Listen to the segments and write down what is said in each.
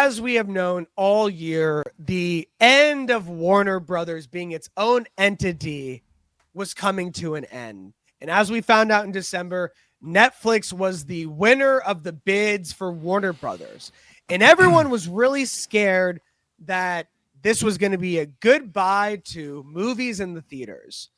as we have known all year, the end of Warner Brothers being its own entity was coming to an end. And as we found out in December, Netflix was the winner of the bids for Warner Brothers. And everyone was really scared that this was going to be a goodbye to movies in the theaters.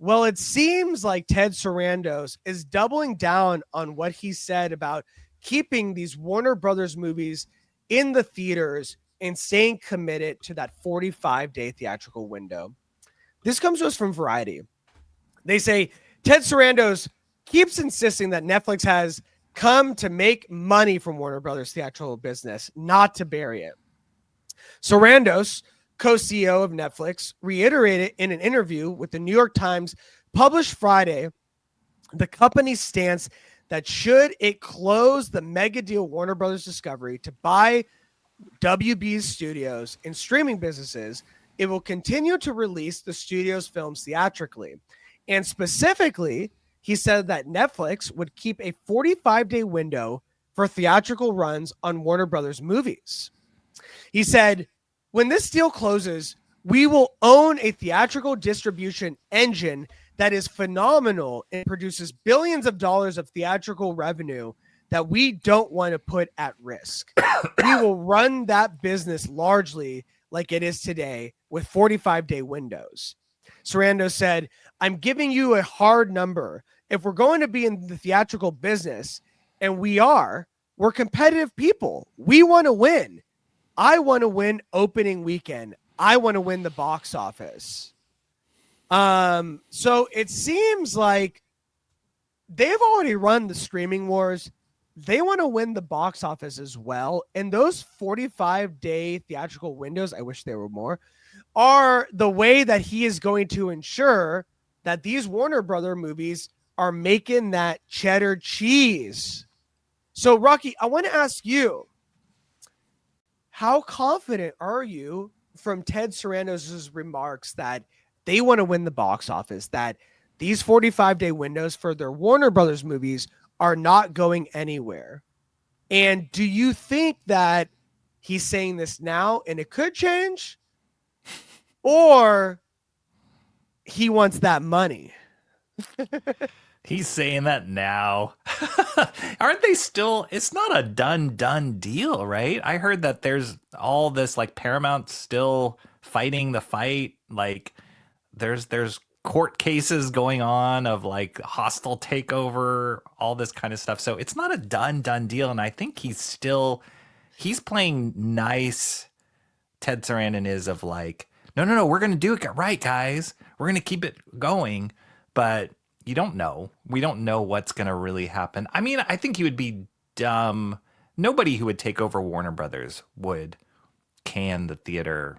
Well, it seems like Ted Sarandos is doubling down on what he said about keeping these Warner Brothers movies in the theaters and staying committed to that 45-day theatrical window. This comes to us from Variety. They say Ted Sarandos keeps insisting that Netflix has come to make money from Warner Brothers theatrical business, not to bury it. Sarandos, co-CEO of Netflix, reiterated in an interview with the New York Times published Friday the company's stance that should it close the mega deal Warner Brothers Discovery to buy WB's studios and streaming businesses, it will continue to release the studio's films theatrically. And specifically, he said that Netflix would keep a 45-day window for theatrical runs on Warner Brothers movies. He said, when this deal closes, we will own a theatrical distribution engine that is phenomenal and produces billions of dollars of theatrical revenue that we don't want to put at risk. We will run that business largely like it is today with 45-day windows. Sarandos said, I'm giving you a hard number. If we're going to be in the theatrical business, and we're competitive people. We want to win. I want to win opening weekend. I want to win the box office. So it seems like they've already run the streaming wars. They want to win the box office as well. And those 45-day theatrical windows, I wish there were more, are the way that he is going to ensure that these Warner Brother movies are making that cheddar cheese. So, Rocky, I want to ask you, how confident are you from Ted Sarandos' remarks that they want to win the box office, that these 45-day windows for their Warner Brothers movies are not going anywhere? And do you think that he's saying this now and it could change? Or he wants that money? He's saying that now. Aren't they still? It's not a done deal, right? I heard that there's all this, like, Paramount still fighting the fight. Like, there's court cases going on of, like, hostile takeover, all this kind of stuff. So it's not a done deal. And I think he's playing nice. Ted Sarandos is of like, no, we're going to do it right, guys. We're going to keep it going. But you don't know. We don't know what's going to really happen. I mean, I think he would be dumb. Nobody who would take over Warner Brothers would can the theater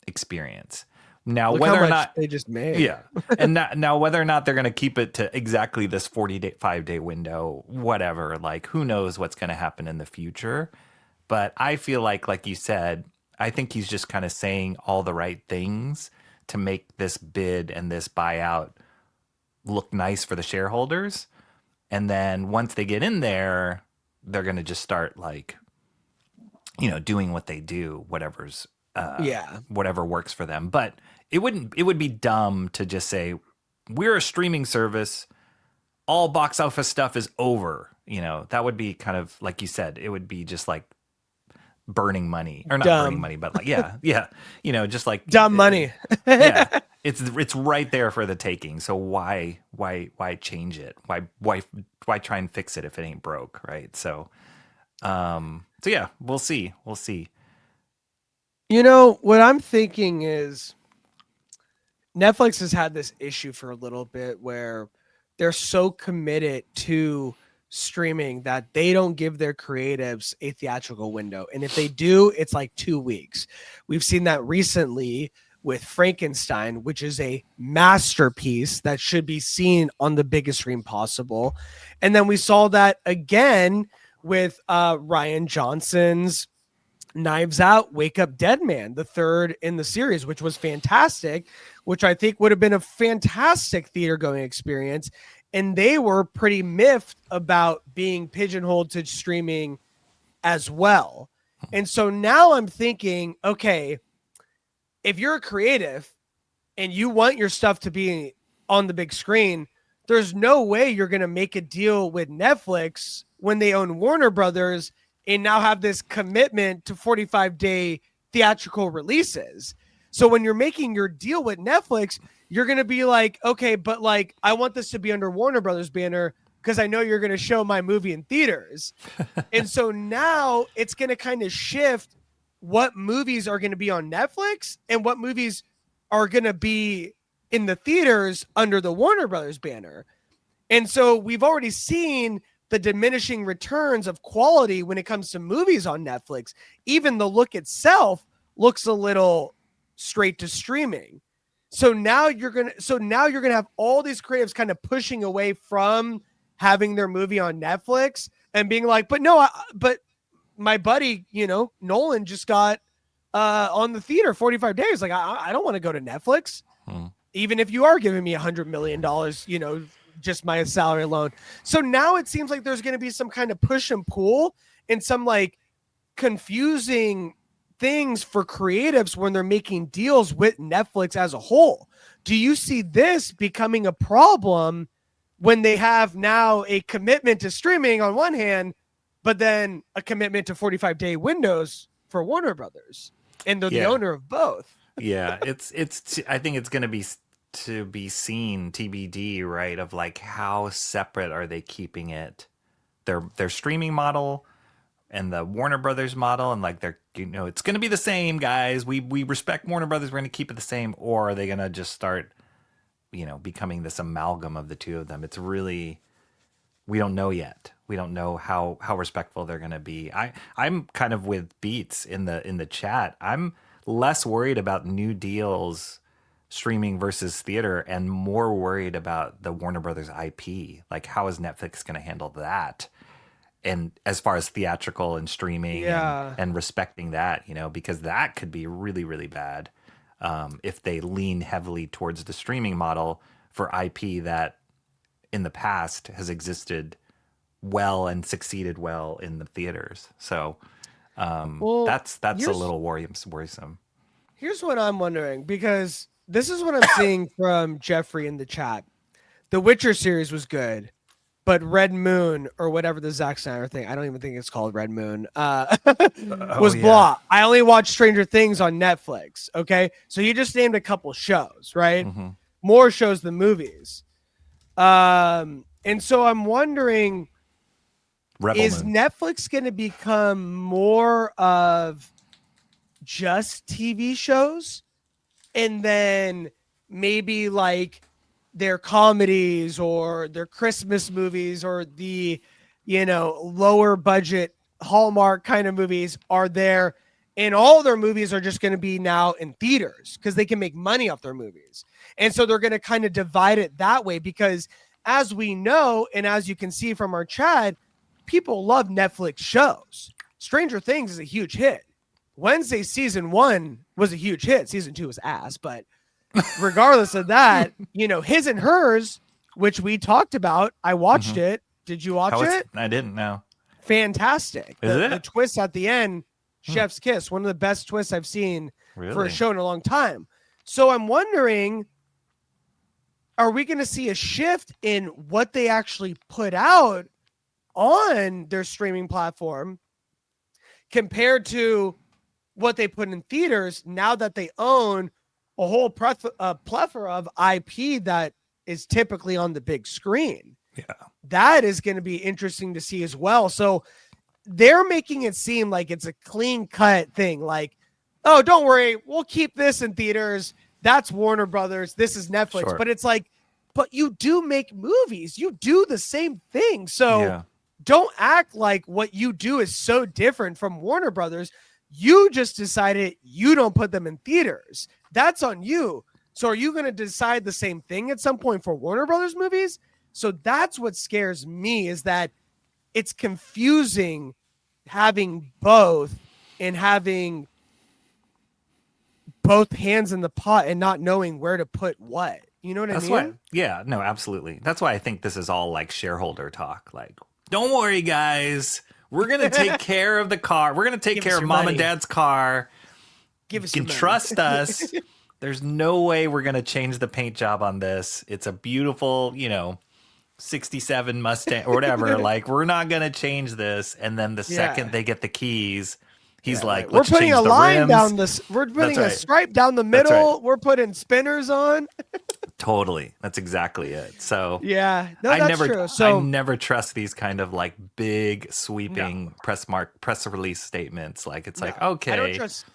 experience. Now, Look whether how or much not they just made. Yeah. And now whether or not they're going to keep it to exactly this 45-day window, whatever, like, who knows what's going to happen in the future. But I feel like you said, I think he's just kind of saying all the right things to make this bid and this buyout look nice for the shareholders. And then once they get in there, they're going to just start, like, doing what they do, whatever works for them. But it would be dumb to just say, we're a streaming service, all box office stuff is over. That would be kind of, like you said, it would be just like burning money, or not dumb. Burning money, but like, yeah. Just like Dumb money. Yeah. It's right there for the taking. So why change it? Why try and fix it if it ain't broke, right? So yeah, we'll see. What I'm thinking is Netflix has had this issue for a little bit where they're so committed to streaming that they don't give their creatives a theatrical window. And if they do, it's like 2 weeks. We've seen that recently with Frankenstein, which is a masterpiece that should be seen on the biggest screen possible. And then we saw that again with Rian Johnson's Knives Out, Wake Up Dead Man, the third in the series, which was fantastic, which I think would have been a fantastic theater going experience. And they were pretty miffed about being pigeonholed to streaming as well. And so now I'm thinking, okay, if you're a creative and you want your stuff to be on the big screen, there's no way you're going to make a deal with Netflix when they own Warner Brothers and now have this commitment to 45-day theatrical releases. So when you're making your deal with Netflix, you're going to be like, okay, but like, I want this to be under Warner Brothers banner because I know you're going to show my movie in theaters. And so now it's going to kind of shift what movies are going to be on Netflix and what movies are going to be in the theaters under the Warner Brothers banner. And so we've already seen the diminishing returns of quality when it comes to movies on Netflix. Even the look itself looks a little straight to streaming. So now you're going to have all these creatives kind of pushing away from having their movie on Netflix and being like, but no, but my buddy, Nolan just got on the theater 45 days. Like, I don't want to go to Netflix, even if you are giving me $100 million, just my salary alone. So now it seems like there's going to be some kind of push and pull and some like confusing things for creatives when they're making deals with Netflix as a whole. Do you see this becoming a problem when they have now a commitment to streaming on one hand, but then a commitment to 45-day windows for Warner Brothers, and they're the owner of both? Yeah, it's I think it's going to be seen TBD, right? Of like how separate are they keeping it, their streaming model and the Warner Brothers model, and like they're it's going to be the same, guys. We respect Warner Brothers. We're going to keep it the same, or are they going to just start becoming this amalgam of the two of them? It's really, we don't know yet. We don't know how respectful they're going to be. I'm kind of with Beats in the chat. I'm less worried about new deals streaming versus theater and more worried about the Warner Brothers IP. Like, how is Netflix going to handle that? And as far as theatrical and streaming and respecting that, because that could be really, really bad if they lean heavily towards the streaming model for IP that in the past has existed well and succeeded well in the theaters. So that's a little worrisome. Here's what I'm wondering, because this is what I'm seeing from Jeffrey in the chat. The Witcher series was good, but Red Moon, or whatever the Zack Snyder thing, I don't even think it's called Red Moon, was blah. I only watched Stranger Things on Netflix. Okay. So you just named a couple shows, right? Mm-hmm. More shows than movies. And so I'm wondering, is Netflix going to become more of just TV shows, and then maybe like their comedies or their Christmas movies or the, lower budget Hallmark kind of movies are there, and all their movies are just going to be now in theaters because they can make money off their movies. And so they're going to kind of divide it that way, because as we know, and as you can see from our chat, people love Netflix shows. Stranger Things is a huge hit. Wednesday season 1 was a huge hit. Season 2 was ass, but regardless of that, His and Hers, which we talked about, I watched it. Did you watch it? I didn't know. Fantastic. Is it? The twist at the end, chef's kiss, one of the best twists I've seen for a show in a long time. So I'm wondering, are we going to see a shift in what they actually put out on their streaming platform compared to what they put in theaters now that they own a whole plethora of IP that is typically on the big screen? Yeah. That is going to be interesting to see as well. So they're making it seem like it's a clean cut thing. Like, oh, don't worry, we'll keep this in theaters. That's Warner Brothers. This is Netflix. Sure. But it's like, but you do make movies. You do the same thing. So don't act like what you do is so different from Warner Brothers. You just decided you don't put them in theaters. That's on you. So are you going to decide the same thing at some point for Warner Brothers movies? So that's what scares me, is that it's confusing having both and having both hands in the pot and not knowing where to put what. You know what I mean? Yeah, no, absolutely. That's why I think this is all like shareholder talk. Like, don't worry, guys. We're going to take care of the car. We're going to take Give care us of your mom money. and dad's car. Give us You your can money. trust us. There's no way we're going to change the paint job on this. It's a beautiful, 67 Mustang or whatever. Like, we're not going to change this. And then the second Yeah. they get the keys, he's Yeah, like, right. We're let's putting change a the line rims. down this. We're putting a right. stripe down the That's right. middle. We're putting spinners on. Totally. That's exactly it. So Yeah. No, that's true. I So never trust these kind of like big no, sweeping press release statements. Like it's no. like, I don't okay. trust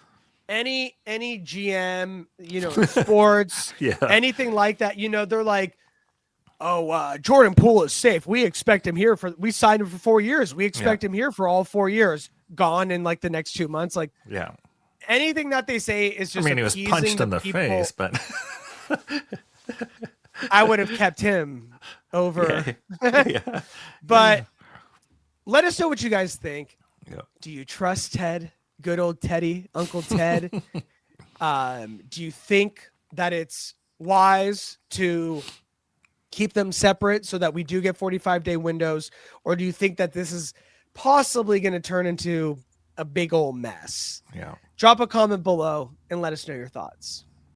any GM, in sports, Yeah. anything like that. They're like, oh, Jordan Poole is safe. We expect him here we signed him for 4 years. We expect him here for all 4 years. Gone in like the next 2 months. Like, Yeah. anything that they say is just I mean, he was punched in the face, but I would have kept him over. yeah. But let us know what you guys think. Yeah. Do you trust Ted? Good old Teddy, Uncle Ted. Do you think that it's wise to keep them separate so that we do get 45-day windows? Or do you think that this is possibly going to turn into a big old mess? Yeah. Drop a comment below and let us know your thoughts.